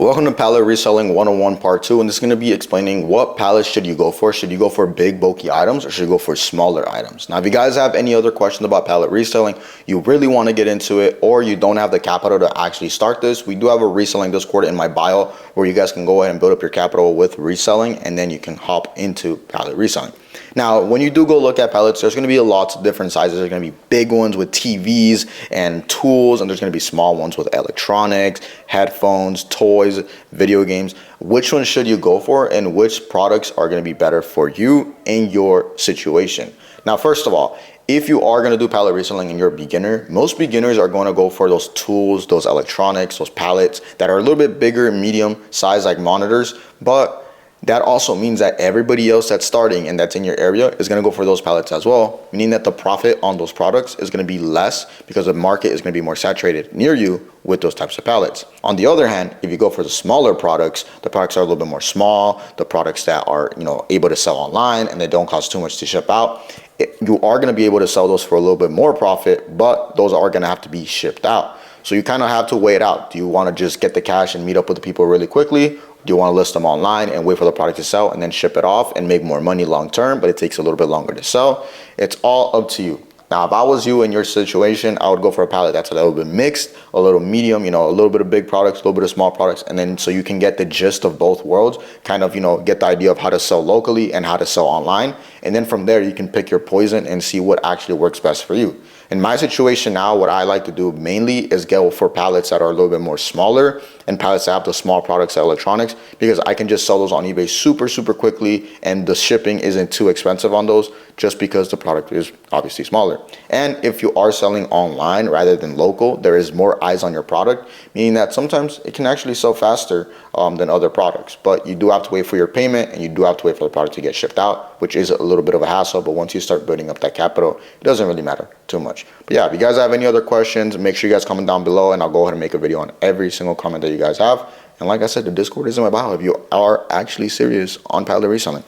Welcome to Pallet Reselling 101 Part 2, and this is going to be explaining what pallets should you go for. Should you go for big bulky items or should you go for smaller items? Now, if you guys have any other questions about pallet reselling, you really want to get into it, or you don't have the capital to actually start this, we do have a reselling Discord in my bio where you guys can go ahead and build up your capital with reselling, and then you can hop into pallet reselling. Now, when you do go look at pallets, there's going to be lots of different sizes. There's going to be big ones with TVs and tools, and there's going to be small ones with electronics, headphones, toys, video games. Which one should you go for, and which products are going to be better for you in your situation? Now, first of all, if you are going to do pallet reselling and you're a beginner, most beginners are going to go for those tools, those electronics, those pallets that are a little bit bigger, medium size, like monitors, but that also means that everybody else that's starting and that's in your area is going to go for those pallets as well, meaning that the profit on those products is going to be less because the market is going to be more saturated near you with those types of pallets. On the other hand, if you go for the smaller products, the products are a little bit more small, the products that are, able to sell online and they don't cost too much to ship out, you are going to be able to sell those for a little bit more profit, but those are going to have to be shipped out. So you kind of have to weigh it out. Do you want to just get the cash and meet up with the people really quickly? Do you want to list them online and wait for the product to sell and then ship it off and make more money long term, but it takes a little bit longer to sell? It's all up to you. Now, if I was you in your situation, I would go for a pallet that's a little bit mixed, a little medium, a little bit of big products, a little bit of small products, and then so you can get the gist of both worlds, kind of, get the idea of how to sell locally and how to sell online. And then from there, you can pick your poison and see what actually works best for you. In my situation now, what I like to do mainly is go for pallets that are a little bit more smaller and pallets that have the small products and electronics, because I can just sell those on eBay super quickly, and the shipping isn't too expensive on those just because the product is obviously smaller. And if you are selling online rather than local, there is more eyes on your product, meaning that sometimes it can actually sell faster than other products. But you do have to wait for your payment, and you do have to wait for the product to get shipped out, which is a little bit of a hassle. But once you start building up that capital, it doesn't really matter too much. But yeah, if you guys have any other questions, make sure you guys comment down below, and I'll go ahead and make a video on every single comment that you guys have. And like I said, the Discord is in my bio if you are actually serious on pallet reselling.